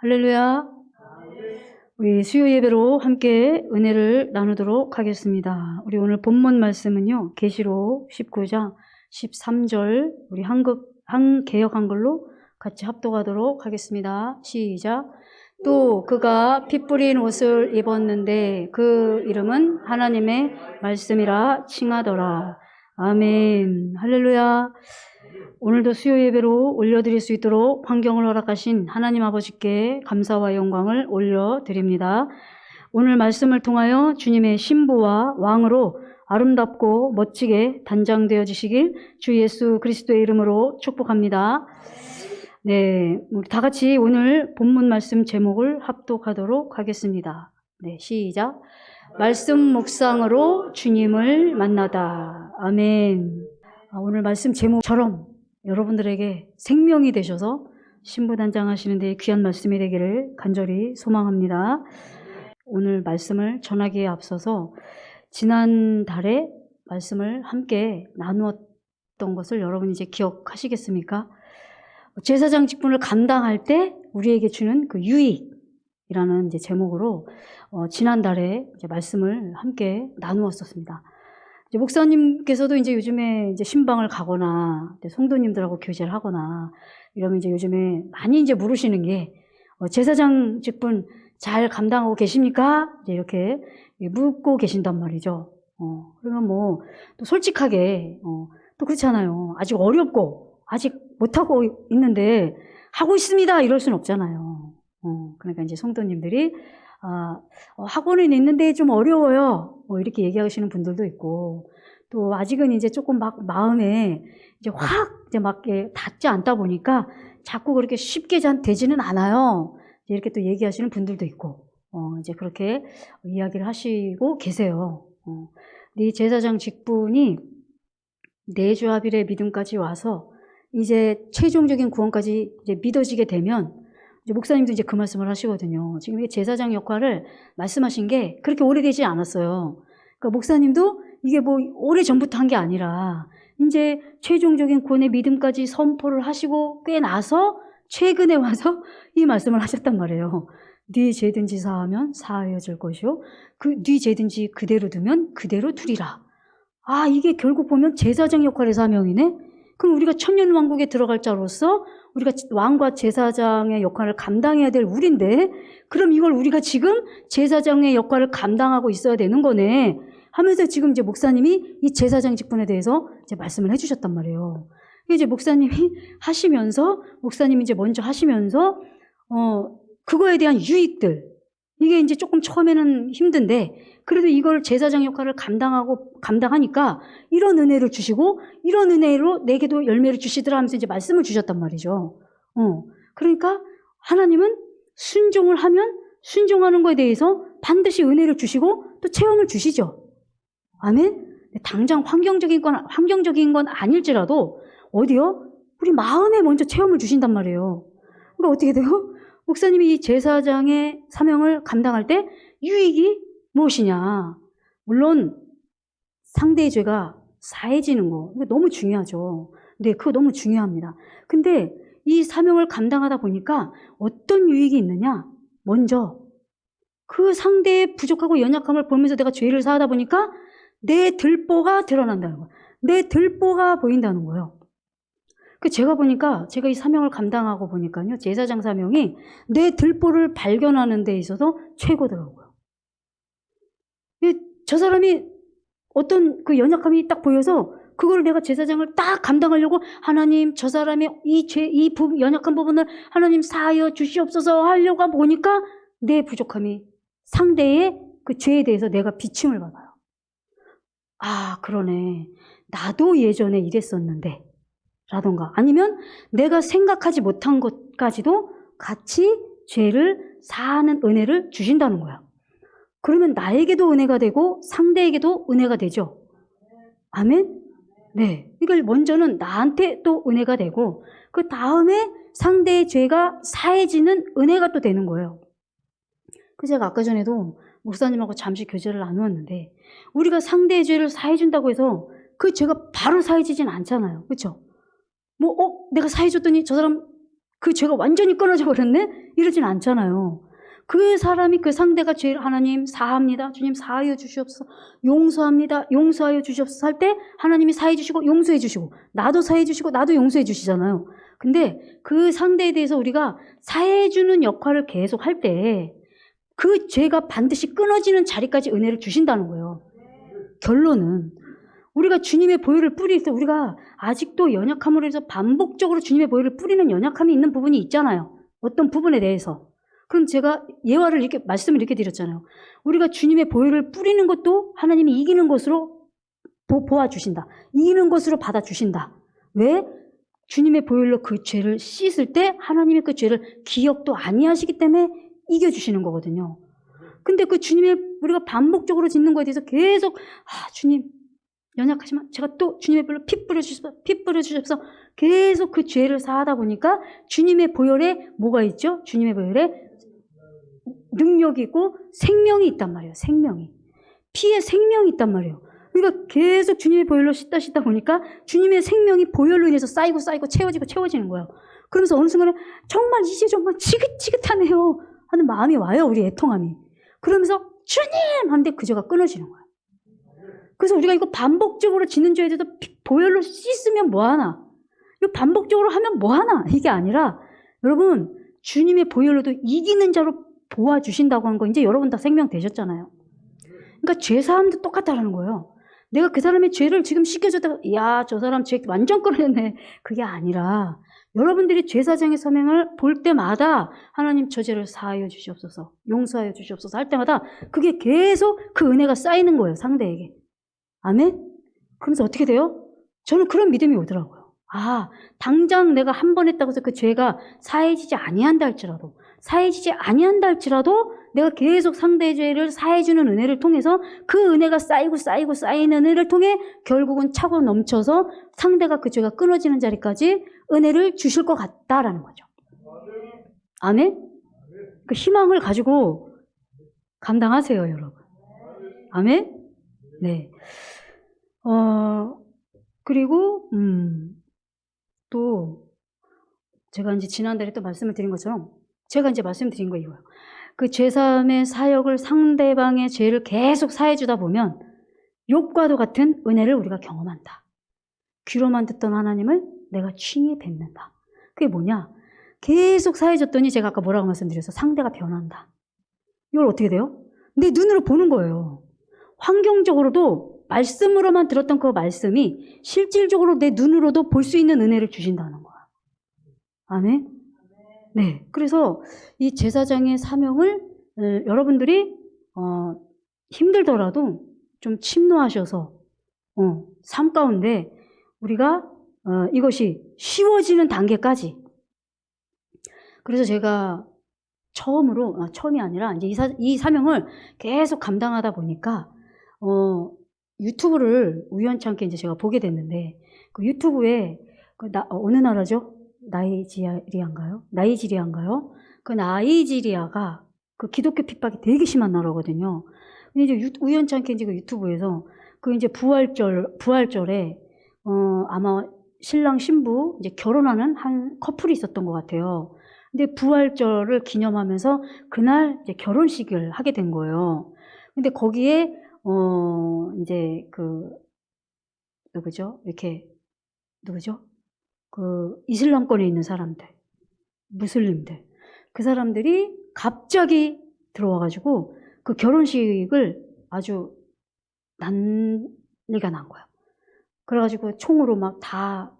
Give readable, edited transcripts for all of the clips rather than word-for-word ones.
할렐루야. 우리 수요 예배로 함께 은혜를 나누도록 하겠습니다. 우리 오늘 본문 말씀은요, 계시록 19장 13절, 우리 한개역 한글로 같이 합독하도록 하겠습니다. 시작. 또 그가 피 뿌린 옷을 입었는데 그 이름은 하나님의 말씀이라 칭하더라. 아멘. 할렐루야. 오늘도 수요 예배로 올려드릴 수 있도록 환경을 허락하신 하나님 아버지께 감사와 영광을 올려드립니다. 오늘 말씀을 통하여 주님의 신부와 왕으로 아름답고 멋지게 단장되어지시길 주 예수 그리스도의 이름으로 축복합니다. 네, 우리 다 같이 오늘 본문 말씀 제목을 합독하도록 하겠습니다. 네, 시작. 말씀 묵상으로 주님을 만나다. 아멘. 오늘 말씀 제목처럼 여러분들에게 생명이 되셔서 신부단장하시는 데 귀한 말씀이 되기를 간절히 소망합니다. 오늘 말씀을 전하기에 앞서서 지난달에 말씀을 함께 나누었던 것을 여러분 이제 기억하시겠습니까? 제사장 직분을 감당할 때 우리에게 주는 그 유익이라는 이제 제목으로 지난달에 이제 말씀을 함께 나누었었습니다. 이제 목사님께서도 이제 요즘에 이제 신방을 가거나 성도님들하고 교제를 하거나 이러면 이제 요즘에 많이 이제 물으시는 게 제사장 직분 잘 감당하고 계십니까? 이제 이렇게 묻고 계신단 말이죠. 그러면 뭐 또 솔직하게 또 그렇잖아요. 아직 어렵고 아직 못하고 있는데 하고 있습니다. 이럴 수는 없잖아요. 그러니까 이제 성도님들이 학원은 있는데 좀 어려워요. 이렇게 얘기하시는 분들도 있고, 또 아직은 이제 조금 막 마음에 이제 확 이제 막 닿지 않다 보니까 자꾸 그렇게 쉽게 되지는 않아요. 이렇게 또 얘기하시는 분들도 있고, 이제 그렇게 이야기를 하시고 계세요. 이 제사장 직분이 내주 합일의 믿음까지 와서 이제 최종적인 구원까지 이제 믿어지게 되면 이제 목사님도 이제 그 말씀을 하시거든요. 지금 이게 제사장 역할을 말씀하신 게 그렇게 오래되지 않았어요. 그러니까 목사님도 이게 뭐 오래 전부터 한 게 아니라 이제 최종적인 구원의 믿음까지 선포를 하시고 꽤 나서 최근에 와서 이 말씀을 하셨단 말이에요. 네 죄든지 사하면 사하여질 것이요. 네 죄든지 그대로 두면 그대로 두리라. 이게 결국 보면 제사장 역할의 사명이네. 그럼 우리가 천년왕국에 들어갈 자로서 우리가 왕과 제사장의 역할을 감당해야 될 우리인데, 그럼 이걸 우리가 지금 제사장의 역할을 감당하고 있어야 되는 거네 하면서 지금 이제 목사님이 이 제사장 직분에 대해서 이제 말씀을 해주셨단 말이에요. 이제 목사님이 이제 먼저 하시면서 그거에 대한 유익들, 이게 이제 조금 처음에는 힘든데 그래도 이걸 제사장 역할을 감당하니까 이런 은혜를 주시고 이런 은혜로 내게도 열매를 주시더라 하면서 이제 말씀을 주셨단 말이죠. 그러니까 하나님은 순종을 하면 순종하는 거에 대해서 반드시 은혜를 주시고 또 체험을 주시죠. 아멘? 당장 환경적인 건 아닐지라도 어디요? 우리 마음에 먼저 체험을 주신단 말이에요. 그러니까 어떻게 돼요? 목사님이 이 제사장의 사명을 감당할 때 유익이 무엇이냐? 물론 상대의 죄가 사해지는 거, 이거 너무 중요하죠. 네, 그거 너무 중요합니다. 근데 이 사명을 감당하다 보니까 어떤 유익이 있느냐? 먼저 그 상대의 부족하고 연약함을 보면서 내가 죄를 사하다 보니까 내 들보가 드러난다는 거예요. 내 들보가 보인다는 거예요. 제가 보니까, 제가 이 사명을 감당하고 보니까요, 제사장 사명이 내 들보를 발견하는 데 있어서 최고더라고요. 저 사람이 어떤 그 연약함이 딱 보여서 그걸 내가 제사장을 딱 감당하려고 하나님, 저 사람의 이 연약한 부분을 하나님 사하여 주시옵소서 하려고 보니까 내 부족함이 상대의 그 죄에 대해서 내가 비침을 받아요. 그러네. 나도 예전에 이랬었는데. 라던가 아니면 내가 생각하지 못한 것까지도 같이 죄를 사하는 은혜를 주신다는 거야. 그러면 나에게도 은혜가 되고 상대에게도 은혜가 되죠. 아멘? 네. 이걸 먼저는 나한테 또 은혜가 되고 그 다음에 상대의 죄가 사해지는 은혜가 또 되는 거예요. 제가 아까 전에도 목사님하고 잠시 교제를 나누었는데 우리가 상대의 죄를 사해준다고 해서 그 죄가 바로 사해지진 않잖아요. 그렇죠? 내가 사해줬더니 저 사람 그 죄가 완전히 끊어져 버렸네? 이러진 않잖아요. 그 사람이, 그 상대가 죄를 하나님 사합니다. 주님 사하여 주시옵소서. 용서합니다. 용서하여 주시옵소서 할 때 하나님이 사해 주시고 용서해 주시고 나도 사해 주시고 나도 용서해 주시잖아요. 근데 그 상대에 대해서 우리가 사해 주는 역할을 계속 할 때 그 죄가 반드시 끊어지는 자리까지 은혜를 주신다는 거예요. 결론은 우리가 주님의 보혈을 뿌릴 때 우리가 아직도 연약함으로 해서 반복적으로 주님의 보혈을 뿌리는 연약함이 있는 부분이 있잖아요. 어떤 부분에 대해서. 그럼 제가 예화를 이렇게, 말씀을 이렇게 드렸잖아요. 우리가 주님의 보혈을 뿌리는 것도 하나님이 이기는 것으로 보아주신다. 이기는 것으로 받아주신다. 왜? 주님의 보혈로 그 죄를 씻을 때 하나님이 그 죄를 기억도 아니하시기 때문에 이겨주시는 거거든요. 근데 그 우리가 반복적으로 짓는 거에 대해서 계속, 주님, 연약하지만 제가 또 주님의 보혈로 피 뿌려주셔서 계속 그 죄를 사하다 보니까 주님의 보혈에 뭐가 있죠? 주님의 보혈에 능력이 있고 생명이 있단 말이에요. 생명이. 피에 생명이 있단 말이에요. 그러니까 계속 주님의 보혈로 씻다 보니까 주님의 생명이 보혈로 인해서 쌓이고 채워지는 거예요. 그러면서 어느 순간에 정말 이제 정말 지긋지긋하네요 하는 마음이 와요. 우리 애통함이. 그러면서 주님! 하는데 그 죄가 끊어지는 거예요. 그래서 우리가 이거 반복적으로 짓는 죄에 대해서 보혈로 씻으면 뭐하나? 이거 반복적으로 하면 뭐하나? 이게 아니라 여러분 주님의 보혈로도 이기는 자로 보아주신다고 한 거 이제 여러분 다 생명되셨잖아요. 그러니까 죄사함도 똑같다는 거예요. 내가 그 사람의 죄를 지금 씻겨줬다가 야, 저 사람 죄 완전 끊어냈네. 그게 아니라 여러분들이 제사장의 사명을 볼 때마다 하나님 저 죄를 사하여 주시옵소서, 용서하여 주시옵소서 할 때마다 그게 계속 그 은혜가 쌓이는 거예요. 상대에게. 아멘? 그러면서 어떻게 돼요? 저는 그런 믿음이 오더라고요. 당장 내가 한 번 했다고 해서 그 죄가 사해지지 아니한다 할지라도 내가 계속 상대의 죄를 사해주는 은혜를 통해서 그 은혜가 쌓이고 쌓이는 은혜를 통해 결국은 차고 넘쳐서 상대가 그 죄가 끊어지는 자리까지 은혜를 주실 것 같다라는 거죠. 아멘? 그 희망을 가지고 감당하세요, 여러분. 아멘? 네. 그리고 또 제가 이제 지난달에 또 말씀을 드린 것처럼 제가 이제 말씀드린 거 이거예요. 그 제3의 사역을 상대방의 죄를 계속 사해주다 보면 욥과도 같은 은혜를 우리가 경험한다. 귀로만 듣던 하나님을 내가 친히 뵙는다. 그게 뭐냐? 계속 사해줬더니 제가 아까 뭐라고 말씀드려서 상대가 변한다. 이걸 어떻게 돼요? 내 눈으로 보는 거예요. 환경적으로도 말씀으로만 들었던 그 말씀이 실질적으로 내 눈으로도 볼 수 있는 은혜를 주신다는 거야. 아멘? 네. 그래서 이 제사장의 사명을 여러분들이 힘들더라도 좀 침노하셔서 삶 가운데 우리가 이것이 쉬워지는 단계까지. 그래서 제가 처음이 아니라 이제 이 사명을 계속 감당하다 보니까 유튜브를 우연찮게 이제 제가 보게 됐는데 그 유튜브에 어느 나라죠? 나이지리아인가요? 그 나이지리아가 그 기독교 핍박이 되게 심한 나라거든요. 근데 이제 우연찮게 이제 그 유튜브에서 그 이제 부활절에 아마 신랑 신부 이제 결혼하는 한 커플이 있었던 것 같아요. 근데 부활절을 기념하면서 그날 이제 결혼식을 하게 된 거예요. 근데 거기에 이제 누구죠? 그 이슬람권에 있는 사람들, 무슬림들, 그 사람들이 갑자기 들어와가지고 그 결혼식을 아주 난리가 난 거야. 그래가지고 총으로 막 다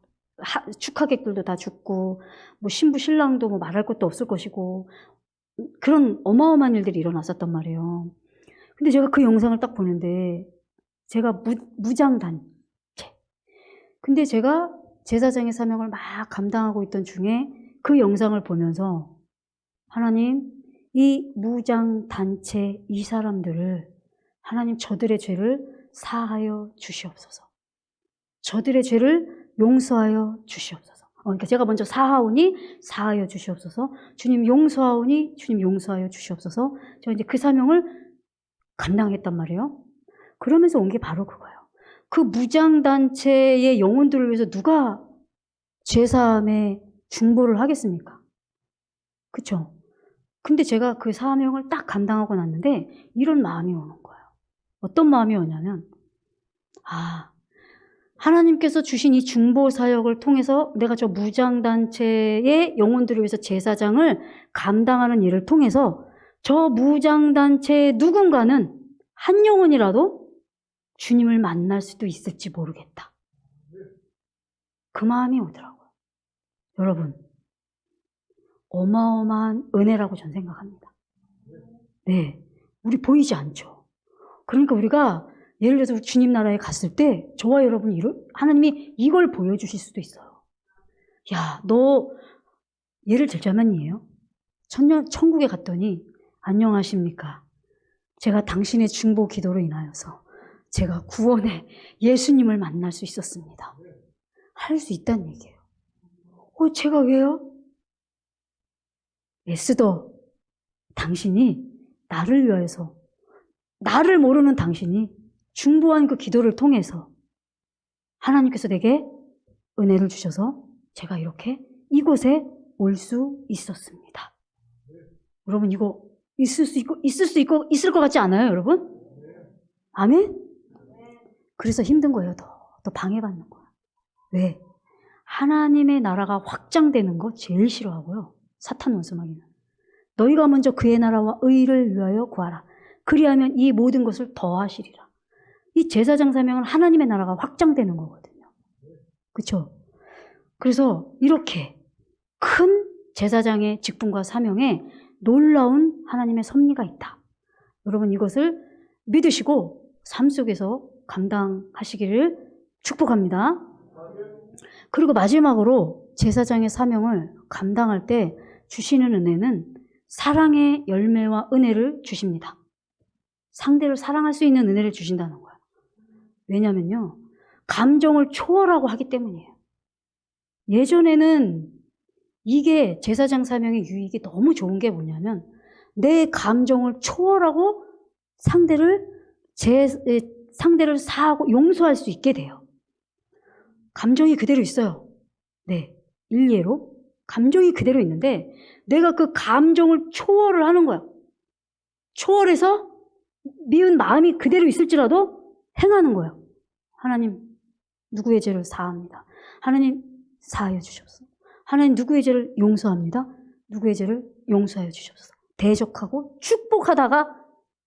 축하객들도 다 죽고 뭐 신부 신랑도 뭐 말할 것도 없을 것이고 그런 어마어마한 일들이 일어났었단 말이에요. 근데 제가 그 영상을 딱 보는데 제가 무장단체. 근데 제가 제사장의 사명을 막 감당하고 있던 중에 그 영상을 보면서 하나님, 이 무장단체 이 사람들을 하나님 저들의 죄를 사하여 주시옵소서. 저들의 죄를 용서하여 주시옵소서. 그러니까 제가 먼저 사하오니 사하여 주시옵소서. 주님 용서하오니 주님 용서하여 주시옵소서. 제가 이제 그 사명을 감당했단 말이에요. 그러면서 온 게 바로 그거예요. 그 무장단체의 영혼들을 위해서 누가 제3의 중보를 하겠습니까? 그쵸? 근데 제가 그 사명을 딱 감당하고 났는데 이런 마음이 오는 거예요. 어떤 마음이 오냐면, 하나님께서 주신 이 중보 사역을 통해서 내가 저 무장단체의 영혼들을 위해서 제사장을 감당하는 일을 통해서 저 무장단체의 누군가는 한 영혼이라도 주님을 만날 수도 있을지 모르겠다. 그 마음이 오더라고요. 여러분, 어마어마한 은혜라고 저는 생각합니다. 네, 우리 보이지 않죠. 그러니까 우리가 예를 들어서 주님 나라에 갔을 때 저와 여러분이 하나님이 이걸 보여주실 수도 있어요. 야, 너 예를 들자면이에요. 천국에 갔더니 안녕하십니까. 제가 당신의 중보 기도로 인하여서 제가 구원의 예수님을 만날 수 있었습니다. 할 수 있다는 얘기예요. 제가 왜요? 에스더, 당신이 나를 위해서, 나를 모르는 당신이 중보한 그 기도를 통해서 하나님께서 내게 은혜를 주셔서 제가 이렇게 이곳에 올 수 있었습니다. 여러분, 이거 있을 수 있고 있을 것 같지 않아요, 여러분? 아멘? 그래서 힘든 거예요. 더 방해받는 거야. 왜? 하나님의 나라가 확장되는 거 제일 싫어하고요. 사탄 원수마귀는. 너희가 먼저 그의 나라와 의를 위하여 구하라. 그리하면 이 모든 것을 더하시리라. 이 제사장 사명은 하나님의 나라가 확장되는 거거든요. 그렇죠? 그래서 이렇게 큰 제사장의 직분과 사명에 놀라운 하나님의 섭리가 있다. 여러분, 이것을 믿으시고 삶 속에서 감당하시기를 축복합니다. 그리고 마지막으로 제사장의 사명을 감당할 때 주시는 은혜는 사랑의 열매와 은혜를 주십니다. 상대를 사랑할 수 있는 은혜를 주신다는 거예요. 왜냐면요, 감정을 초월하고 하기 때문이에요. 예전에는 이게 제사장 사명의 유익이 너무 좋은 게 뭐냐면 내 감정을 초월하고 상대를 사하고 용서할 수 있게 돼요. 감정이 그대로 있어요. 네, 일례로 감정이 그대로 있는데 내가 그 감정을 초월을 하는 거야. 초월해서 미운 마음이 그대로 있을지라도 행하는 거예요. 하나님, 누구의 죄를 사합니다. 하나님, 사하여 주셔서. 하나님, 누구의 죄를 용서합니다. 누구의 죄를 용서하여 주셔서. 대적하고 축복하다가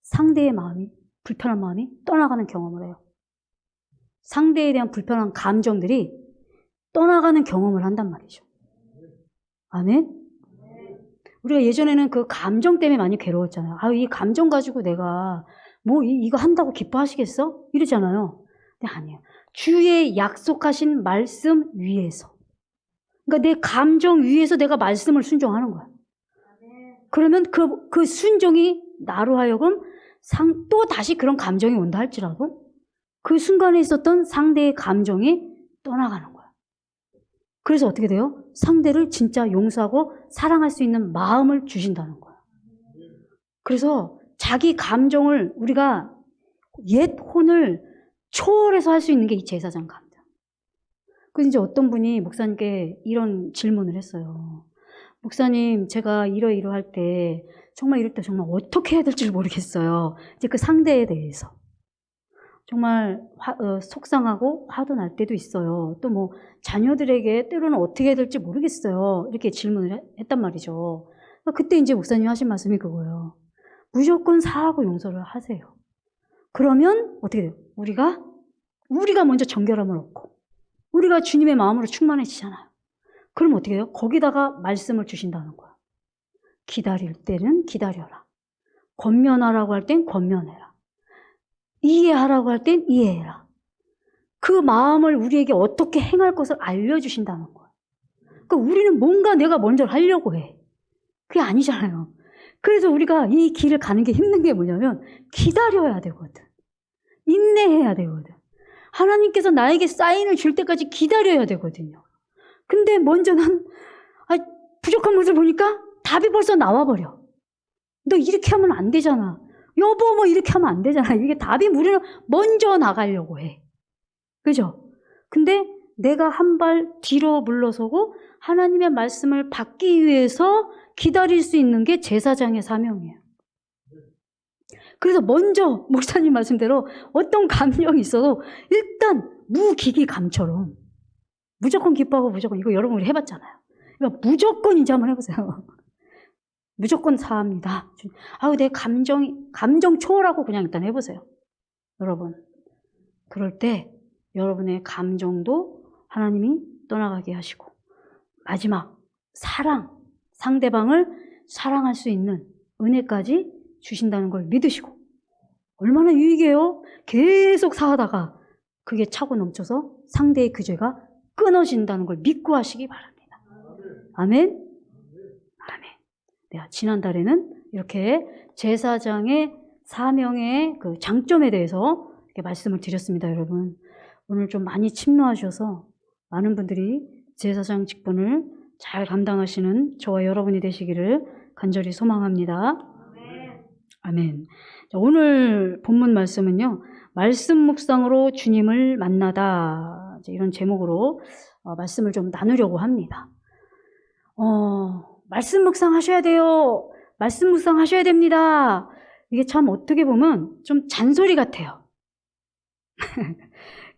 상대의 마음이, 불편한 마음이 떠나가는 경험을 해요. 상대에 대한 불편한 감정들이 떠나가는 경험을 한단 말이죠. 아멘? 우리가 예전에는 그 감정 때문에 많이 괴로웠잖아요. 이 감정 가지고 내가 이거 한다고 기뻐하시겠어? 이러잖아요. 근데 아니에요. 주의 약속하신 말씀 위에서. 그러니까 내 감정 위에서 내가 말씀을 순종하는 거야. 그러면 그 순종이 나로 하여금 또 다시 그런 감정이 온다 할지라도 그 순간에 있었던 상대의 감정이 떠나가는 거야. 그래서 어떻게 돼요? 상대를 진짜 용서하고 사랑할 수 있는 마음을 주신다는 거야. 그래서 자기 감정을 우리가 옛 혼을 초월해서 할 수 있는 게 이 제사장 감정. 그래서 이제 어떤 분이 목사님께 이런 질문을 했어요. 목사님, 제가 이러이러할 때 정말 이럴 때 정말 어떻게 해야 될지 모르겠어요. 이제 그 상대에 대해서. 정말 속상하고 화도 날 때도 있어요. 또 자녀들에게 때로는 어떻게 해야 될지 모르겠어요. 이렇게 질문을 했단 말이죠. 그때 이제 목사님이 하신 말씀이 그거예요. 무조건 사하고 용서를 하세요. 그러면 어떻게 돼요? 우리가 먼저 정결함을 얻고 우리가 주님의 마음으로 충만해지잖아요. 그럼 어떻게 해요? 거기다가 말씀을 주신다는 거야. 기다릴 때는 기다려라. 권면하라고 할 땐 권면해라. 이해하라고 할 땐 이해해라. 그 마음을 우리에게 어떻게 행할 것을 알려주신다는 거야. 그러니까 우리는 뭔가 내가 먼저 하려고 해. 그게 아니잖아요. 그래서 우리가 이 길을 가는 게 힘든 게 뭐냐면 기다려야 되거든. 인내해야 되거든. 하나님께서 나에게 사인을 줄 때까지 기다려야 되거든요. 근데 먼저는 부족한 모습을 보니까 답이 벌써 나와버려. 너 이렇게 하면 안 되잖아. 여보, 이렇게 하면 안 되잖아. 이게 답이 우리는 먼저 나가려고 해. 그죠? 근데 내가 한 발 뒤로 물러서고 하나님의 말씀을 받기 위해서 기다릴 수 있는 게 제사장의 사명이에요. 그래서 먼저 목사님 말씀대로 어떤 감정이 있어도 일단 무기기감처럼 무조건 기뻐하고 무조건, 이거 여러분 우리 해봤잖아요. 그러니까 무조건 이제 한번 해보세요. 무조건 사합니다. 아유, 내 감정 초월하고 그냥 일단 해보세요. 여러분. 그럴 때 여러분의 감정도 하나님이 떠나가게 하시고, 마지막 사랑, 상대방을 사랑할 수 있는 은혜까지 주신다는 걸 믿으시고, 얼마나 유익해요? 계속 사하다가 그게 차고 넘쳐서 상대의 그 죄가 끊어진다는 걸 믿고 하시기 바랍니다. 아멘? 아멘. 내가 지난달에는 이렇게 제사장의 사명의 그 장점에 대해서 이렇게 말씀을 드렸습니다, 여러분. 오늘 좀 많이 침노하셔서 많은 분들이 제사장 직분을 잘 감당하시는 저와 여러분이 되시기를 간절히 소망합니다. 아멘. 자, 오늘 본문 말씀은요, 말씀 묵상으로 주님을 만나다, 이런 제목으로 말씀을 좀 나누려고 합니다. 말씀 묵상 하셔야 돼요. 말씀 묵상 하셔야 됩니다. 이게 참 어떻게 보면 좀 잔소리 같아요.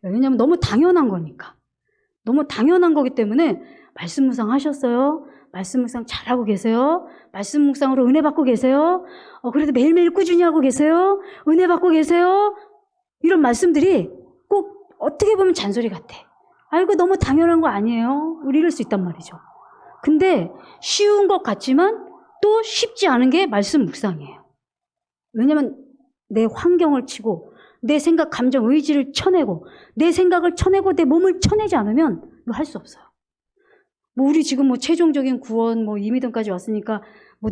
왜냐하면 너무 당연한 거니까. 너무 당연한 거기 때문에 말씀 묵상 하셨어요? 말씀 묵상 잘하고 계세요? 말씀 묵상으로 은혜 받고 계세요? 그래도 매일매일 꾸준히 하고 계세요? 은혜 받고 계세요? 이런 말씀들이 꼭 어떻게 보면 잔소리 같아. 이거 너무 당연한 거 아니에요? 우리 이럴 수 있단 말이죠. 근데 쉬운 것 같지만 또 쉽지 않은 게 말씀 묵상이에요. 왜냐면 내 환경을 치고 내 생각, 감정, 의지를 쳐내고 내 생각을 쳐내고 내 몸을 쳐내지 않으면 이거 할 수 없어요. 우리 지금 최종적인 구원, 이 믿음까지 왔으니까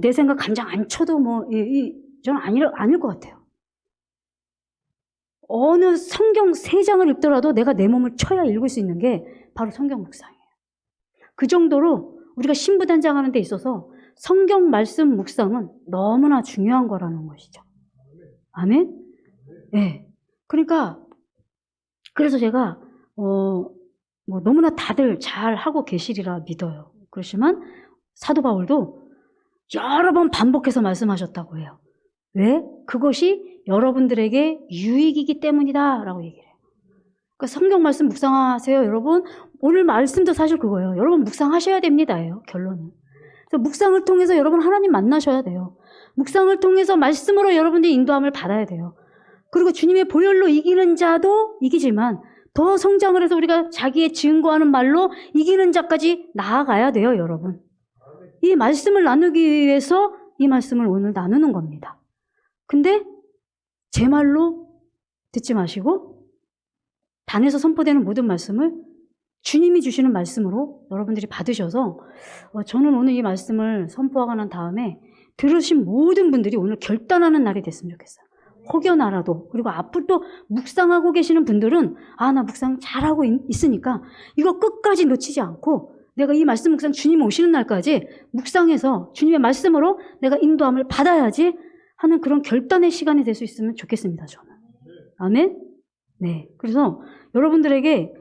내 생각, 감정 안 쳐도 저는 아닐 것 같아요. 어느 성경 3장을 읽더라도 내가 내 몸을 쳐야 읽을 수 있는 게 바로 성경 묵상이에요. 그 정도로 우리가 신부단장하는 데 있어서 성경 말씀 묵상은 너무나 중요한 거라는 것이죠. 아멘? 네. 그러니까, 그래서 제가, 너무나 다들 잘 하고 계시리라 믿어요. 그렇지만 사도 바울도 여러 번 반복해서 말씀하셨다고 해요. 왜? 그것이 여러분들에게 유익이기 때문이다 라고 얘기를 해요. 그러니까 성경 말씀 묵상하세요, 여러분. 오늘 말씀도 사실 그거예요. 여러분 묵상하셔야 됩니다예요, 결론은. 그래서 묵상을 통해서 여러분 하나님 만나셔야 돼요. 묵상을 통해서 말씀으로 여러분들이 인도함을 받아야 돼요. 그리고 주님의 보혈로 이기는 자도 이기지만 더 성장을 해서 우리가 자기의 증거하는 말로 이기는 자까지 나아가야 돼요, 여러분. 이 말씀을 나누기 위해서 이 말씀을 오늘 나누는 겁니다. 근데 제 말로 듣지 마시고 단에서 선포되는 모든 말씀을 주님이 주시는 말씀으로 여러분들이 받으셔서 저는 오늘 이 말씀을 선포하고 난 다음에 들으신 모든 분들이 오늘 결단하는 날이 됐으면 좋겠어요. 혹여나라도. 그리고 앞으로 또 묵상하고 계시는 분들은 나 묵상 잘하고 있으니까 이거 끝까지 놓치지 않고 내가 이 말씀 묵상 주님 오시는 날까지 묵상해서 주님의 말씀으로 내가 인도함을 받아야지 하는 그런 결단의 시간이 될 수 있으면 좋겠습니다, 저는. 아멘? 네. 그래서 여러분들에게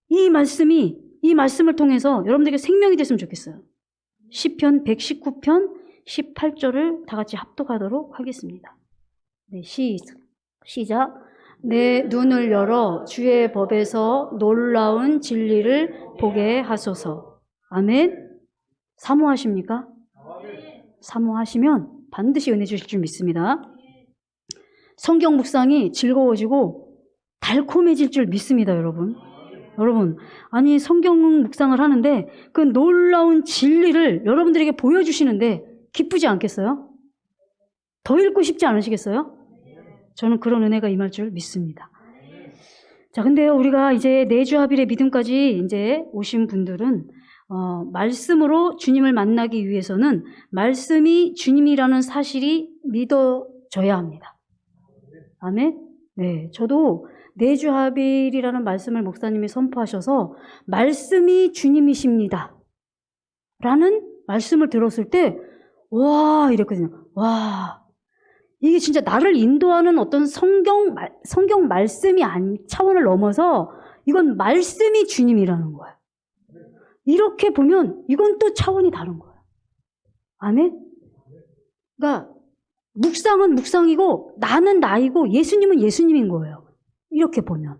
이 말씀을 통해서 여러분들에게 생명이 됐으면 좋겠어요. 시편 119편 18절을 다 같이 합독하도록 하겠습니다. 네, 시작. 내 눈을 열어 주의 법에서 놀라운 진리를 보게 하소서. 아멘. 사모하십니까? 사모하시면 반드시 은혜 주실 줄 믿습니다. 성경 묵상이 즐거워지고 달콤해질 줄 믿습니다, 여러분. 여러분, 아니 성경 묵상을 하는데 그 놀라운 진리를 여러분들에게 보여주시는데 기쁘지 않겠어요? 더 읽고 싶지 않으시겠어요? 저는 그런 은혜가 임할 줄 믿습니다. 자, 근데요, 우리가 이제 내주합일의 믿음까지 이제 오신 분들은 말씀으로 주님을 만나기 위해서는 말씀이 주님이라는 사실이 믿어져야 합니다. 아멘? 네, 저도 내주합일이라는 말씀을 목사님이 선포하셔서 말씀이 주님이십니다 라는 말씀을 들었을 때 와 이랬거든요. 와, 이게 진짜 나를 인도하는 어떤 성경 말씀이 차원을 넘어서 이건 말씀이 주님이라는 거예요. 이렇게 보면 이건 또 차원이 다른 거예요. 아멘? 그러니까 묵상은 묵상이고 나는 나이고 예수님은 예수님인 거예요. 이렇게 보면.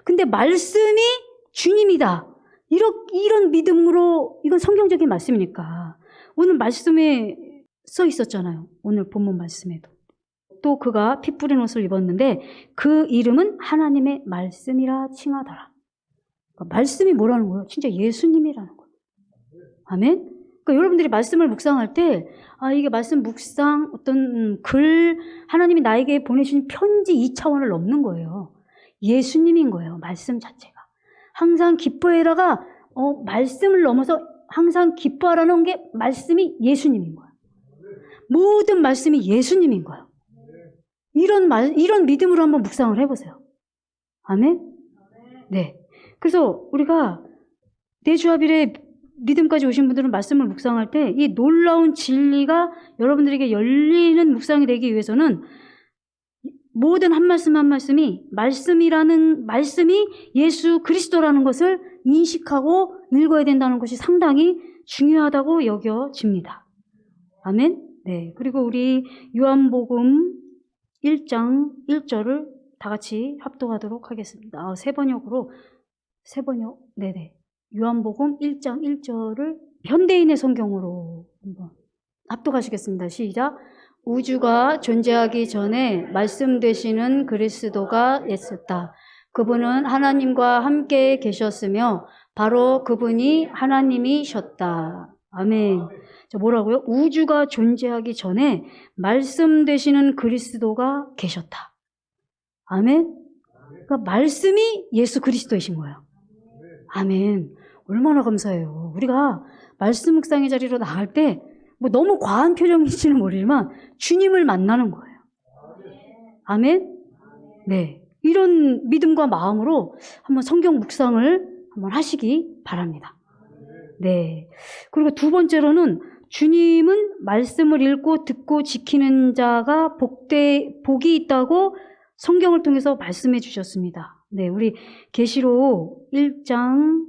근데 말씀이 주님이다. 이런 믿음으로, 이건 성경적인 말씀이니까. 오늘 말씀에 써 있었잖아요. 오늘 본문 말씀에도. 또 그가 피 뿌린 옷을 입었는데 그 이름은 하나님의 말씀이라 칭하더라. 그러니까 말씀이 뭐라는 거예요? 진짜 예수님이라는 거예요. 아멘? 그러니까 여러분들이 말씀을 묵상할 때, 이게 말씀 묵상, 어떤 글, 하나님이 나에게 보내주신 편지 2차원을 넘는 거예요. 예수님인 거예요. 말씀 자체가. 항상 기뻐해라가 말씀을 넘어서 항상 기뻐하라는 게 말씀이 예수님인 거예요. 모든 말씀이 예수님인 거예요. 이런 믿음으로 한번 묵상을 해보세요. 아멘? 네. 그래서 우리가 내주합일에 믿음까지 오신 분들은 말씀을 묵상할 때 이 놀라운 진리가 여러분들에게 열리는 묵상이 되기 위해서는 모든 한 말씀 한 말씀이 말씀이 예수 그리스도라는 것을 인식하고 읽어야 된다는 것이 상당히 중요하다고 여겨집니다. 아멘? 네. 그리고 우리 요한복음 1장 1절을 다 같이 합독하도록 하겠습니다. 세 번역, 네네. 요한복음 1장 1절을 현대인의 성경으로 한번 합독하시겠습니다. 시작. 우주가 존재하기 전에 말씀 되시는 그리스도가 있었다. 그분은 하나님과 함께 계셨으며 바로 그분이 하나님이셨다. 아멘. 자, 뭐라고요? 우주가 존재하기 전에 말씀 되시는 그리스도가 계셨다. 아멘. 그러니까 말씀이 예수 그리스도이신 거예요. 아멘. 얼마나 감사해요. 우리가 말씀 묵상의 자리로 나갈 때 뭐 너무 과한 표정일지는 모르지만 주님을 만나는 거예요. 아멘. 네. 이런 믿음과 마음으로 한번 성경 묵상을 한번 하시기 바랍니다. 네. 그리고 두 번째로는 주님은 말씀을 읽고 듣고 지키는 자가 복이 있다고 성경을 통해서 말씀해 주셨습니다. 네. 우리 계시록 1장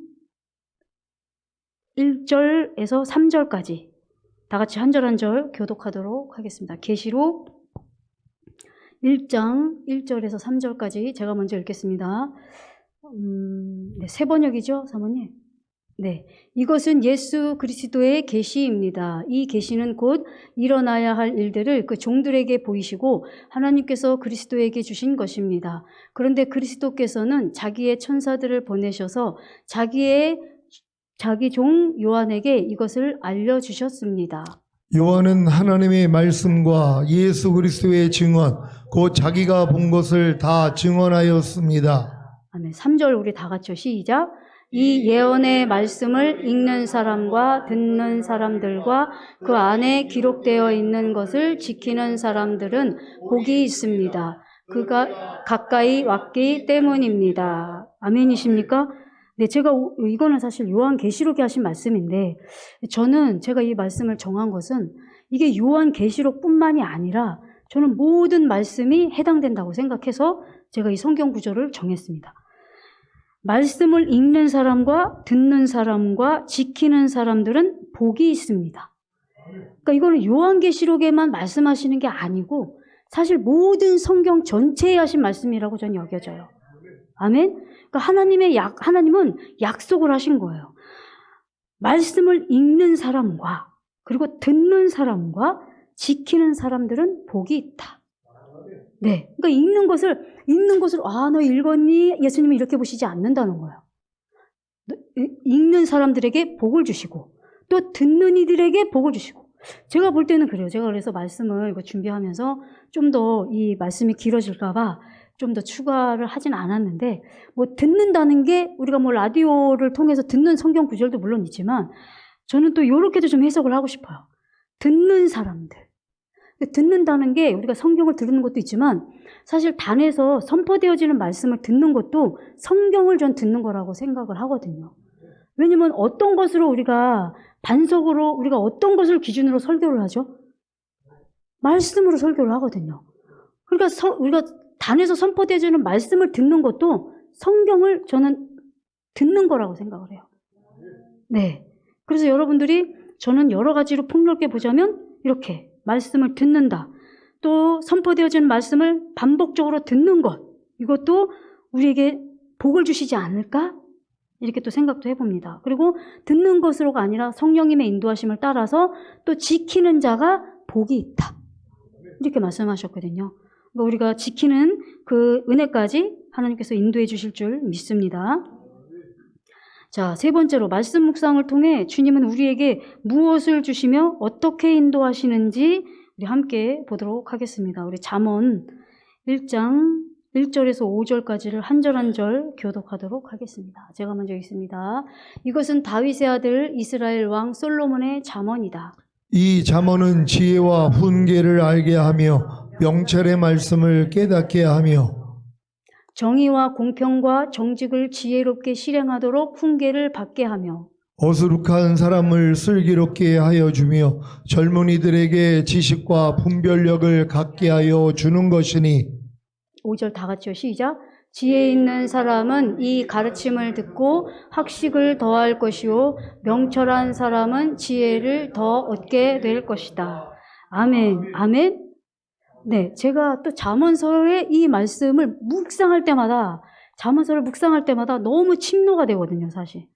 1절에서 3절까지 다 같이 한 절 한 절 교독하도록 하겠습니다. 계시록 1장 1절에서 3절까지 제가 먼저 읽겠습니다. 네, 세 번역이죠, 사모님? 네, 이것은 예수 그리스도의 계시입니다. 이 계시는 곧 일어나야 할 일들을 그 종들에게 보이시고 하나님께서 그리스도에게 주신 것입니다. 그런데 그리스도께서는 자기의 천사들을 보내셔서 자기 종 요한에게 이것을 알려주셨습니다. 요한은 하나님의 말씀과 예수 그리스도의 증언, 곧 자기가 본 것을 다 증언하였습니다. 아멘. 3절 우리 다 같이요. 시작. 이 예언의 말씀을 읽는 사람과 듣는 사람들과 그 안에 기록되어 있는 것을 지키는 사람들은 복이 있습니다. 그가 가까이 왔기 때문입니다. 아멘이십니까? 네, 이거는 사실 요한계시록에 하신 말씀인데, 제가 이 말씀을 정한 것은 이게 요한계시록뿐만이 아니라 저는 모든 말씀이 해당된다고 생각해서 제가 이 성경 구절을 정했습니다. 말씀을 읽는 사람과 듣는 사람과 지키는 사람들은 복이 있습니다. 그러니까 이거는 요한계시록에만 말씀하시는 게 아니고 사실 모든 성경 전체에 하신 말씀이라고 저는 여겨져요. 아멘? 그러니까 하나님은 약속을 하신 거예요. 말씀을 읽는 사람과 그리고 듣는 사람과 지키는 사람들은 복이 있다. 네. 그러니까 읽는 것을 너 읽었니? 예수님은 이렇게 보시지 않는다는 거예요. 읽는 사람들에게 복을 주시고 또 듣는 이들에게 복을 주시고 제가 볼 때는 그래요. 제가 그래서 말씀을 준비하면서 좀 더 이 말씀이 길어질까 봐 좀 더 추가를 하진 않았는데 듣는다는 게 우리가 라디오를 통해서 듣는 성경 구절도 물론 있지만 저는 또 이렇게도 좀 해석을 하고 싶어요. 듣는 사람들. 듣는다는 게 우리가 성경을 들은 것도 있지만 사실 단에서 선포되어지는 말씀을 듣는 것도 성경을 전 듣는 거라고 생각을 하거든요. 왜냐면 어떤 것으로 우리가 반석으로 우리가 어떤 것을 기준으로 설교를 하죠? 말씀으로 설교를 하거든요. 그러니까 우리가 단에서 선포되어지는 말씀을 듣는 것도 성경을 저는 듣는 거라고 생각을 해요. 네. 그래서 여러분들이 저는 여러 가지로 폭넓게 보자면 이렇게 말씀을 듣는다. 또 선포되어지는 말씀을 반복적으로 듣는 것. 이것도 우리에게 복을 주시지 않을까? 이렇게 또 생각도 해봅니다. 그리고 듣는 것으로가 아니라 성령님의 인도하심을 따라서 또 지키는 자가 복이 있다. 이렇게 말씀하셨거든요. 그러니까 우리가 지키는 그 은혜까지 하나님께서 인도해 주실 줄 믿습니다. 자, 세 번째로 말씀 묵상을 통해 주님은 우리에게 무엇을 주시며 어떻게 인도하시는지 우리 함께 보도록 하겠습니다. 우리 잠언 1장 1절에서 5절까지를 한 절 한 절 교독하도록 하겠습니다. 제가 먼저 읽습니다. 이것은 다윗의 아들 이스라엘 왕 솔로몬의 잠언이다. 이 잠언은 지혜와 훈계를 알게 하며 명철의 말씀을 깨닫게 하며 정의와 공평과 정직을 지혜롭게 실행하도록 훈계를 받게 하며 어수룩한 사람을 슬기롭게 하여 주며 젊은이들에게 지식과 분별력을 갖게 하여 주는 것이니 5절 다 같이요. 시작. 지혜 있는 사람은 이 가르침을 듣고 학식을 더할 것이요 명철한 사람은 지혜를 더 얻게 될 것이다. 아멘. 아멘. 네, 제가 또 잠언서의 이 말씀을 묵상할 때마다 잠언서를 묵상할 때마다 너무 침노가 되거든요, 사실.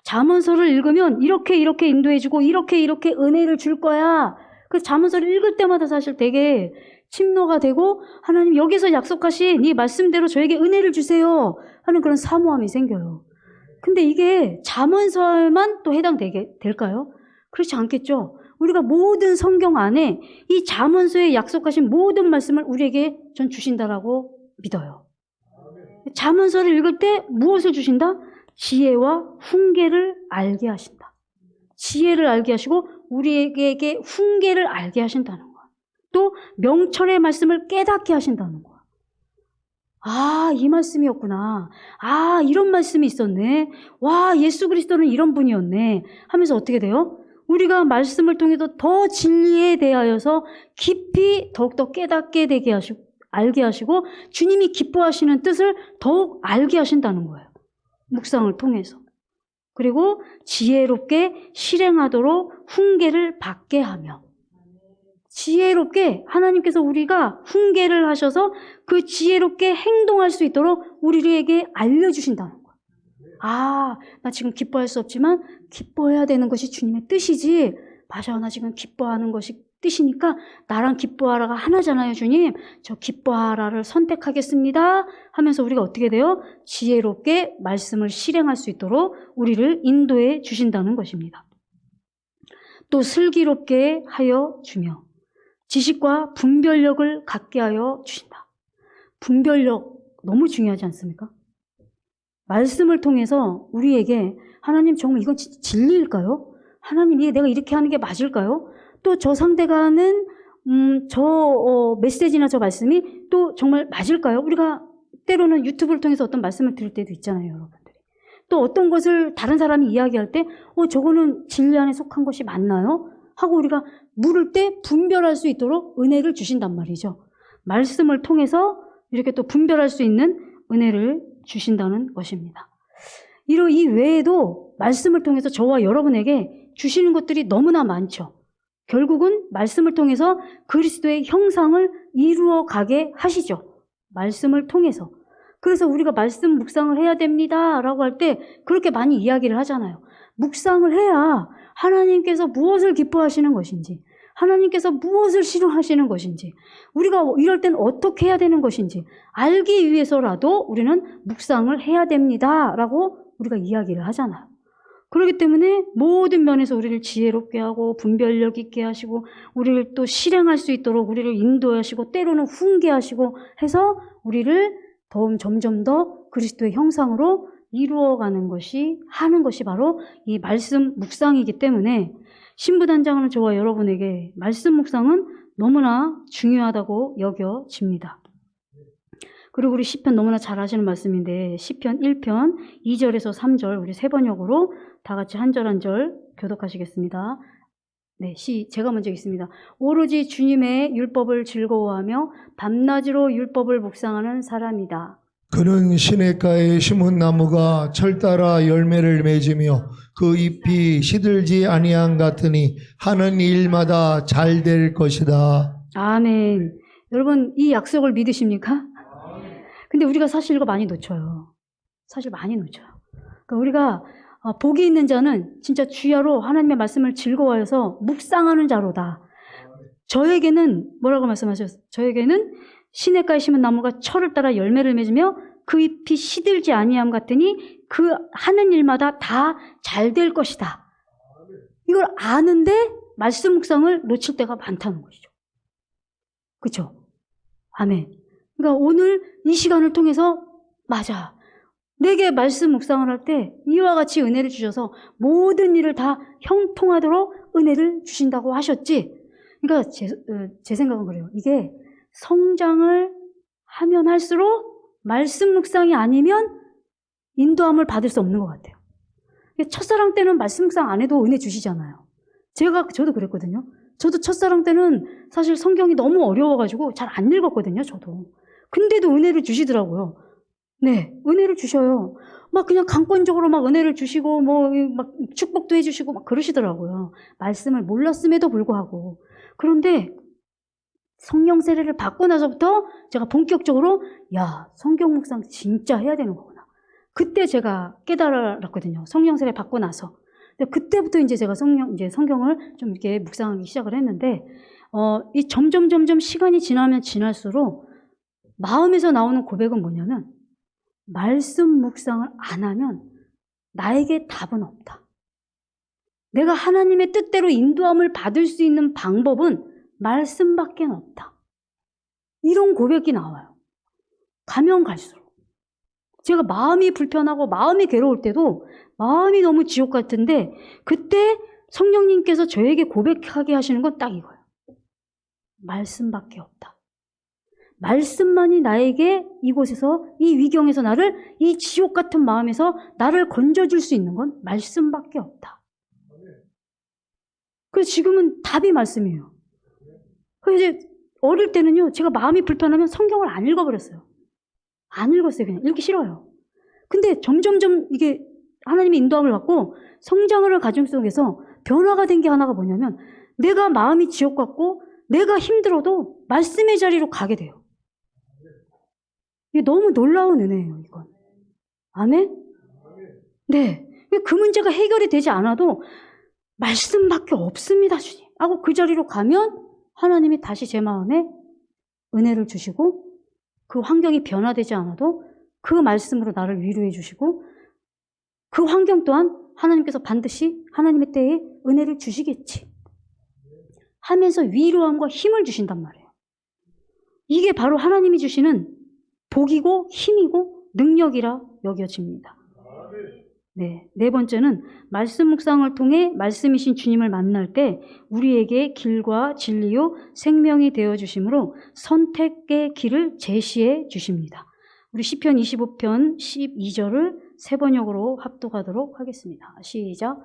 잠언서를 읽으면 이렇게 인도해주고 이렇게 은혜를 줄 거야. 그래서 잠언서를 읽을 때마다 사실 되게 침노가 되고 하나님 여기서 약속하신 이 말씀대로 저에게 은혜를 주세요 하는 그런 사모함이 생겨요. 근데 이게 잠언서에만 또 될까요? 그렇지 않겠죠. 우리가 모든 성경 안에 이 잠언서에 약속하신 모든 말씀을 우리에게 전 주신다라고 믿어요. 잠언서를 읽을 때 무엇을 주신다? 지혜와 훈계를 알게 하신다. 지혜를 알게 하시고 우리에게 훈계를 알게 하신다는 거야. 또 명철의 말씀을 깨닫게 하신다는 거야. 아, 이 말씀이었구나. 아, 이런 말씀이 있었네. 와, 예수 그리스도는 이런 분이었네. 하면서 어떻게 돼요? 우리가 말씀을 통해서 더 진리에 대하여서 깊이 더욱더 깨닫게 되게 하시고 알게 하시고 주님이 기뻐하시는 뜻을 더욱 알게 하신다는 거예요. 묵상을 통해서. 그리고 지혜롭게 실행하도록 훈계를 받게 하며 지혜롭게 하나님께서 우리가 훈계를 하셔서 그 지혜롭게 행동할 수 있도록 우리에게 알려주신다는 거예요. 아, 나 지금 기뻐할 수 없지만 기뻐해야 되는 것이 주님의 뜻이지. 맞아, 나 지금 기뻐하는 것이 뜻이니까 나랑 기뻐하라가 하나잖아요, 주님. 저 기뻐하라를 선택하겠습니다 하면서 우리가 어떻게 돼요? 지혜롭게 말씀을 실행할 수 있도록 우리를 인도해 주신다는 것입니다. 또 슬기롭게 하여 주며 지식과 분별력을 갖게 하여 주신다. 분별력 너무 중요하지 않습니까? 말씀을 통해서 우리에게 하나님 정말 이건 진리일까요? 하나님 이게 내가 이렇게 하는 게 맞을까요? 또 저 상대가 하는 메시지나 저 말씀이 또 정말 맞을까요? 우리가 때로는 유튜브를 통해서 어떤 말씀을 들을 때도 있잖아요, 여러분들이. 또 어떤 것을 다른 사람이 이야기할 때 저거는 진리 안에 속한 것이 맞나요? 하고 우리가 물을 때 분별할 수 있도록 은혜를 주신단 말이죠. 말씀을 통해서 이렇게 또 분별할 수 있는 은혜를 주신다는 것입니다. 이 외에도 말씀을 통해서 저와 여러분에게 주시는 것들이 너무나 많죠. 결국은 말씀을 통해서 그리스도의 형상을 이루어 가게 하시죠. 말씀을 통해서. 그래서 우리가 말씀 묵상을 해야 됩니다 라고 할 때 그렇게 많이 이야기를 하잖아요. 묵상을 해야 하나님께서 무엇을 기뻐하시는 것인지, 하나님께서 무엇을 싫어하시는 것인지, 우리가 이럴 땐 어떻게 해야 되는 것인지 알기 위해서라도 우리는 묵상을 해야 됩니다 라고 우리가 이야기를 하잖아요. 그렇기 때문에 모든 면에서 우리를 지혜롭게 하고 분별력 있게 하시고 우리를 또 실행할 수 있도록 우리를 인도하시고 때로는 훈계하시고 해서 우리를 점점 더 그리스도의 형상으로 이루어가는 것이 하는 것이 바로 이 말씀 묵상이기 때문에 신부단장은 저와 여러분에게 말씀 묵상은 너무나 중요하다고 여겨집니다. 그리고 우리 시편 너무나 잘 아시는 말씀인데 시편 1편 2절에서 3절 우리 세 번역으로 다 같이 한 절 한 절 교독하시겠습니다. 네, 제가 먼저 읽습니다. 오로지 주님의 율법을 즐거워하며 밤낮으로 율법을 묵상하는 사람이다. 그는 시냇가에 심은 나무가 철따라 열매를 맺으며 그 잎이 시들지 아니한 같으니 하는 일마다 잘 될 것이다. 아멘. 여러분, 이 약속을 믿으십니까? 근데 우리가 사실 이거 많이 놓쳐요. 사실 많이 놓쳐요. 그러니까 우리가 복이 있는 자는 진짜 주야로 하나님의 말씀을 즐거워해서 묵상하는 자로다. 저에게는 뭐라고 말씀하셨어요? 저에게는 시냇가에 심은 나무가 철을 따라 열매를 맺으며 그 잎이 시들지 아니함 같으니 그 하는 일마다 다 잘 될 것이다. 이걸 아는데 말씀 묵상을 놓칠 때가 많다는 것이죠. 그렇죠? 아멘. 그러니까 오늘 이 시간을 통해서 맞아. 내게 말씀 묵상을 할 때 이와 같이 은혜를 주셔서 모든 일을 다 형통하도록 은혜를 주신다고 하셨지. 그러니까 제 생각은 그래요. 이게 성장을 하면 할수록 말씀 묵상이 아니면 인도함을 받을 수 없는 것 같아요. 첫사랑 때는 말씀 묵상 안 해도 은혜 주시잖아요. 저도 그랬거든요. 저도 첫사랑 때는 사실 성경이 너무 어려워가지고 잘 안 읽었거든요, 저도. 근데도 은혜를 주시더라고요. 네, 은혜를 주셔요. 막 그냥 강권적으로 막 은혜를 주시고, 막 축복도 해주시고, 막 그러시더라고요. 말씀을 몰랐음에도 불구하고. 그런데 성령 세례를 받고 나서부터 제가 본격적으로, 야, 성경 묵상 진짜 해야 되는 거구나. 그때 제가 깨달았거든요. 성령 세례 받고 나서. 그때부터 이제 제가 성경을 좀 이렇게 묵상하기 시작을 했는데, 이 점점 시간이 지나면 지날수록 마음에서 나오는 고백은 뭐냐면, 말씀 묵상을 안 하면 나에게 답은 없다. 내가 하나님의 뜻대로 인도함을 받을 수 있는 방법은 말씀밖에 없다. 이런 고백이 나와요. 가면 갈수록. 제가 마음이 불편하고 마음이 괴로울 때도 마음이 너무 지옥 같은데 그때 성령님께서 저에게 고백하게 하시는 건 딱 이거예요. 말씀밖에 없다. 말씀만이 나에게 이곳에서 이 위경에서 나를 이 지옥 같은 마음에서 나를 건져줄 수 있는 건 말씀밖에 없다. 그래서 지금은 답이 말씀이에요. 그래서 이제 어릴 때는요, 제가 마음이 불편하면 성경을 안 읽어버렸어요. 안 읽었어요. 그냥 읽기 싫어요. 근데 점점점 이게 하나님의 인도함을 받고 성장을 가정 속에서 변화가 된 게 하나가 뭐냐면 내가 마음이 지옥 같고 내가 힘들어도 말씀의 자리로 가게 돼요. 이게 너무 놀라운 은혜예요, 이건. 아멘? 네. 그 문제가 해결이 되지 않아도 말씀밖에 없습니다, 주님. 하고 그 자리로 가면 하나님이 다시 제 마음에 은혜를 주시고 그 환경이 변화되지 않아도 그 말씀으로 나를 위로해 주시고 그 환경 또한 하나님께서 반드시 하나님의 때에 은혜를 주시겠지 하면서 위로함과 힘을 주신단 말이에요. 이게 바로 하나님이 주시는 복이고 힘이고 능력이라 여겨집니다. 네, 네 번째는 말씀 묵상을 통해 말씀이신 주님을 만날 때 우리에게 길과 진리요 생명이 되어 주심으로 선택의 길을 제시해 주십니다. 우리 시편 25편 12절을 세 번역으로 합독하도록 하겠습니다. 시작.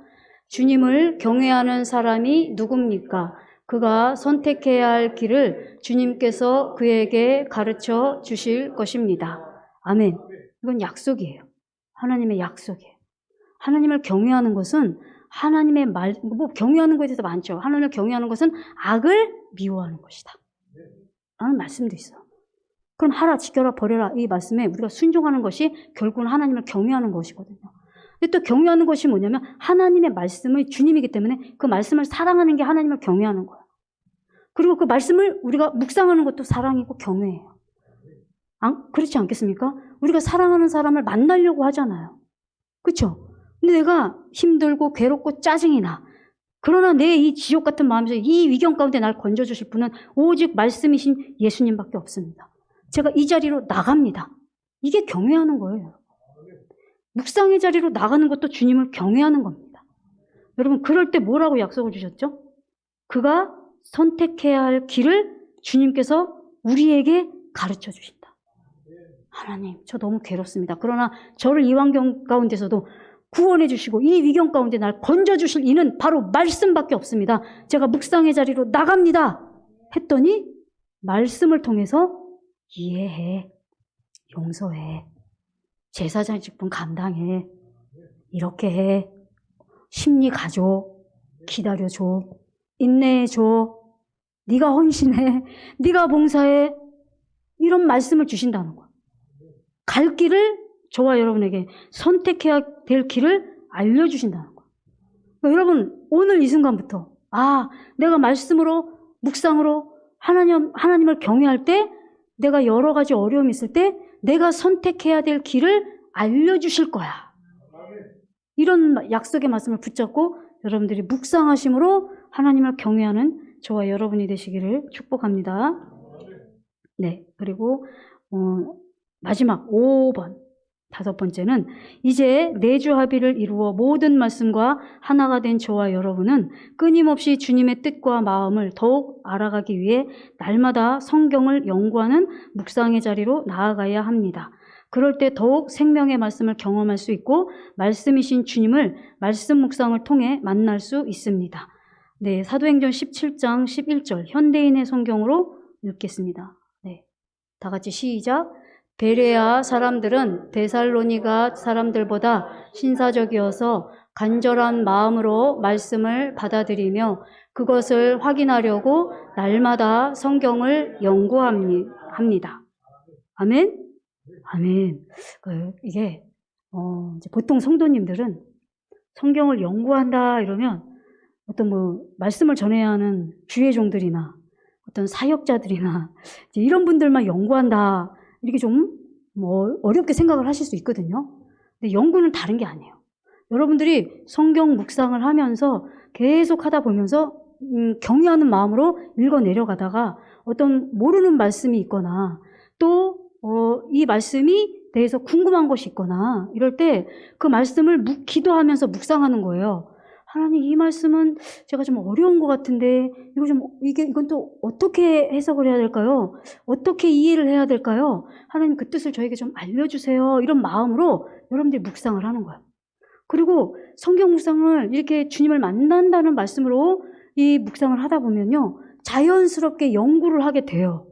주님을 경외하는 사람이 누굽니까? 그가 선택해야 할 길을 주님께서 그에게 가르쳐 주실 것입니다. 아멘. 이건 약속이에요. 하나님의 약속이에요. 하나님을 경외하는 것은 하나님의 경외하는 것에 대해서 많죠. 하나님을 경외하는 것은 악을 미워하는 것이다. 라는 말씀도 있어요. 그럼 하라, 지켜라, 버려라. 이 말씀에 우리가 순종하는 것이 결국은 하나님을 경외하는 것이거든요. 근데 또 경외하는 것이 뭐냐면 하나님의 말씀의 주님이기 때문에 그 말씀을 사랑하는 게 하나님을 경외하는 거예요. 그리고 그 말씀을 우리가 묵상하는 것도 사랑이고 경외예요. 그렇지 않겠습니까? 우리가 사랑하는 사람을 만나려고 하잖아요. 그렇죠? 근데 내가 힘들고 괴롭고 짜증이 나. 그러나 내 이 지옥 같은 마음에서 이 위경 가운데 날 건져주실 분은 오직 말씀이신 예수님밖에 없습니다. 제가 이 자리로 나갑니다. 이게 경외하는 거예요. 묵상의 자리로 나가는 것도 주님을 경외하는 겁니다. 여러분, 그럴 때 뭐라고 약속을 주셨죠? 그가 선택해야 할 길을 주님께서 우리에게 가르쳐 주신다. 하나님, 저 너무 괴롭습니다. 그러나 저를 이 환경 가운데서도 구원해 주시고 이 위경 가운데 날 건져 주실 이는 바로 말씀밖에 없습니다. 제가 묵상의 자리로 나갑니다. 했더니 말씀을 통해서 이해해, 용서해, 제사장 직분 감당해. 이렇게 해. 심리 가져. 기다려줘. 인내해줘. 네가 헌신해. 네가 봉사해. 이런 말씀을 주신다는 거예요. 갈 길을 저와 여러분에게 선택해야 될 길을 알려주신다는 거예요. 그러니까 여러분 오늘 이 순간부터 내가 말씀으로 묵상으로 하나님을 경외할 때 내가 여러 가지 어려움이 있을 때 내가 선택해야 될 길을 알려주실 거야. 이런 약속의 말씀을 붙잡고 여러분들이 묵상하심으로 하나님을 경외하는 저와 여러분이 되시기를 축복합니다. 네, 그리고 마지막 5번 5번째는 이제 내주 합의를 이루어 모든 말씀과 하나가 된 저와 여러분은 끊임없이 주님의 뜻과 마음을 더욱 알아가기 위해 날마다 성경을 연구하는 묵상의 자리로 나아가야 합니다. 그럴 때 더욱 생명의 말씀을 경험할 수 있고 말씀이신 주님을 말씀 묵상을 통해 만날 수 있습니다. 네, 사도행전 17장 11절 현대인의 성경으로 읽겠습니다. 네, 다 같이 시작. 베레아 사람들은 데살로니가 사람들보다 신사적이어서 간절한 마음으로 말씀을 받아들이며 그것을 확인하려고 날마다 성경을 연구합니다. 아멘? 아멘. 이게 이제 보통 성도님들은 성경을 연구한다 이러면 어떤 말씀을 전해야 하는 주의 종들이나 어떤 사역자들이나 이런 분들만 연구한다 이렇게 좀 어렵게 생각을 하실 수 있거든요. 근데 연구는 다른 게 아니에요. 여러분들이 성경 묵상을 하면서 계속 하다 보면서 경외하는 마음으로 읽어 내려가다가 어떤 모르는 말씀이 있거나 또 이 말씀이 대해서 궁금한 것이 있거나 이럴 때 그 말씀을 기도하면서 묵상하는 거예요. 하나님, 이 말씀은 제가 좀 어려운 것 같은데 이건 또 어떻게 해석을 해야 될까요? 어떻게 이해를 해야 될까요? 하나님, 그 뜻을 저에게 좀 알려주세요. 이런 마음으로 여러분들이 묵상을 하는 거예요. 그리고 성경 묵상을 이렇게 주님을 만난다는 말씀으로 이 묵상을 하다 보면요, 자연스럽게 연구를 하게 돼요.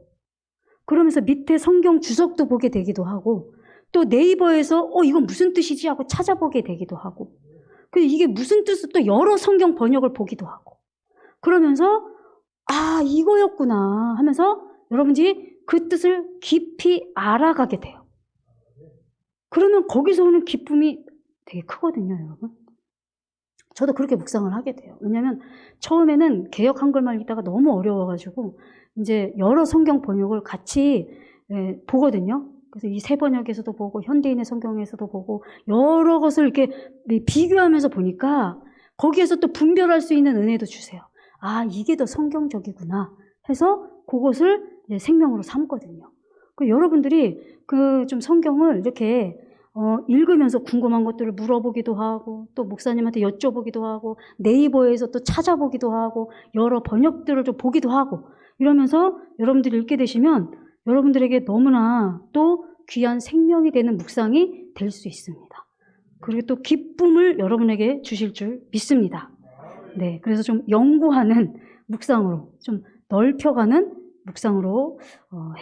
그러면서 밑에 성경 주석도 보게 되기도 하고 또 네이버에서 이건 무슨 뜻이지 하고 찾아보게 되기도 하고 이게 무슨 뜻을 또 여러 성경 번역을 보기도 하고 그러면서 이거였구나 하면서 여러분들이 그 뜻을 깊이 알아가게 돼요. 그러면 거기서 오는 기쁨이 되게 크거든요, 여러분. 저도 그렇게 묵상을 하게 돼요. 왜냐하면 처음에는 개역 한글만 읽다가 너무 어려워가지고 이제 여러 성경 번역을 같이 보거든요. 그래서 이 새 번역에서도 보고 현대인의 성경에서도 보고 여러 것을 이렇게 비교하면서 보니까 거기에서 또 분별할 수 있는 은혜도 주세요. 이게 더 성경적이구나 해서 그것을 이제 생명으로 삼거든요. 여러분들이 좀 성경을 이렇게 읽으면서 궁금한 것들을 물어보기도 하고 또 목사님한테 여쭤보기도 하고 네이버에서 또 찾아보기도 하고 여러 번역들을 좀 보기도 하고 이러면서 여러분들이 읽게 되시면 여러분들에게 너무나 또 귀한 생명이 되는 묵상이 될 수 있습니다. 그리고 또 기쁨을 여러분에게 주실 줄 믿습니다. 네, 그래서 좀 연구하는 묵상으로 좀 넓혀가는 묵상으로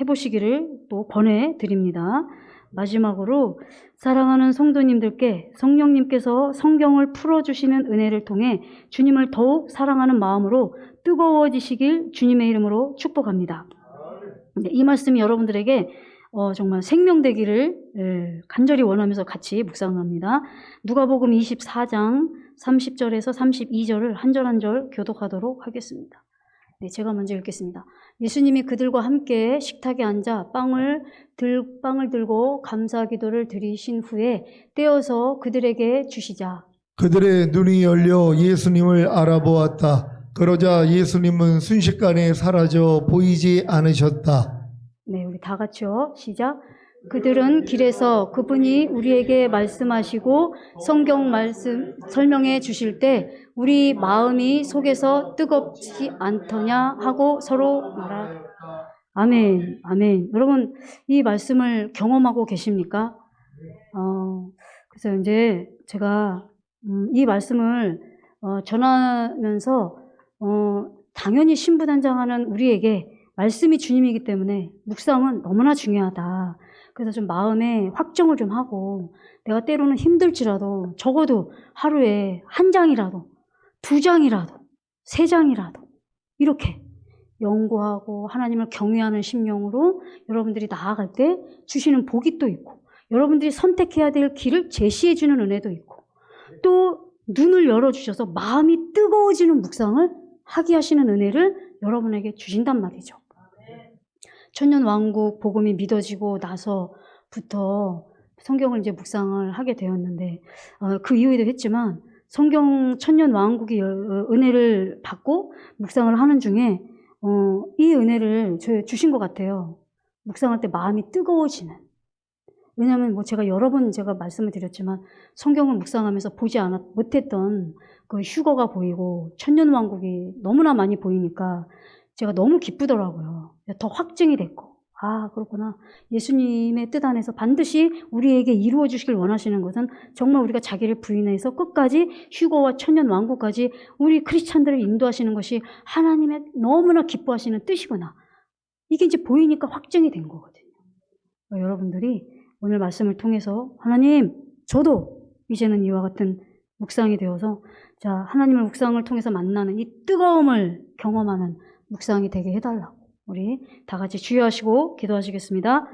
해보시기를 또 권해드립니다. 마지막으로 사랑하는 성도님들께 성령님께서 성경을 풀어주시는 은혜를 통해 주님을 더욱 사랑하는 마음으로 뜨거워지시길 주님의 이름으로 축복합니다. 이 말씀이 여러분들에게 정말 생명되기를 간절히 원하면서 같이 묵상합니다. 누가복음 24장 30절에서 32절을 한 절 한 절 교독하도록 하겠습니다. 네, 제가 먼저 읽겠습니다. 예수님이 그들과 함께 식탁에 앉아 빵을 들고 감사 기도를 드리신 후에 떼어서 그들에게 주시자 그들의 눈이 열려 예수님을 알아보았다. 그러자 예수님은 순식간에 사라져 보이지 않으셨다. 네, 우리 다 같이요. 시작. 그들은 길에서 그분이 우리에게 말씀하시고 성경 말씀 설명해 주실 때 우리 마음이 속에서 뜨겁지 않더냐 하고 서로 말하다. 아멘, 아멘. 여러분, 이 말씀을 경험하고 계십니까? 그래서 이제 제가 이 말씀을 전하면서 당연히 신부단장하는 우리에게 말씀이 주님이기 때문에 묵상은 너무나 중요하다. 그래서 좀 마음에 확정을 좀 하고 내가 때로는 힘들지라도 적어도 하루에 1장이라도 2장이라도 3장이라도 이렇게 연구하고 하나님을 경외하는 심령으로 여러분들이 나아갈 때 주시는 복이 또 있고 여러분들이 선택해야 될 길을 제시해 주는 은혜도 있고 또 눈을 열어주셔서 마음이 뜨거워지는 묵상을 하게 하시는 은혜를 여러분에게 주신단 말이죠. 천년왕국 복음이 믿어지고 나서부터 성경을 이제 묵상을 하게 되었는데 그 이후에도 했지만 성경 천년왕국의 은혜를 받고 묵상을 하는 중에 이 은혜를 주신 것 같아요. 묵상할 때 마음이 뜨거워지는. 왜냐하면 뭐 제가 여러 번 제가 말씀을 드렸지만 성경을 묵상하면서 못했던 그 휴거가 보이고 천년왕국이 너무나 많이 보이니까 제가 너무 기쁘더라고요. 더 확증이 됐고 아 그렇구나. 예수님의 뜻 안에서 반드시 우리에게 이루어 주시길 원하시는 것은 정말 우리가 자기를 부인해서 끝까지 휴거와 천년왕국까지 우리 크리스찬들을 인도하시는 것이 하나님의 너무나 기뻐하시는 뜻이구나. 이게 이제 보이니까 확증이 된 거거든요. 여러분들이 오늘 말씀을 통해서 하나님 저도 이제는 이와 같은 묵상이 되어서 자 하나님을 묵상을 통해서 만나는 이 뜨거움을 경험하는 묵상이 되게 해달라고 우리 다 같이 주의하시고 기도하시겠습니다.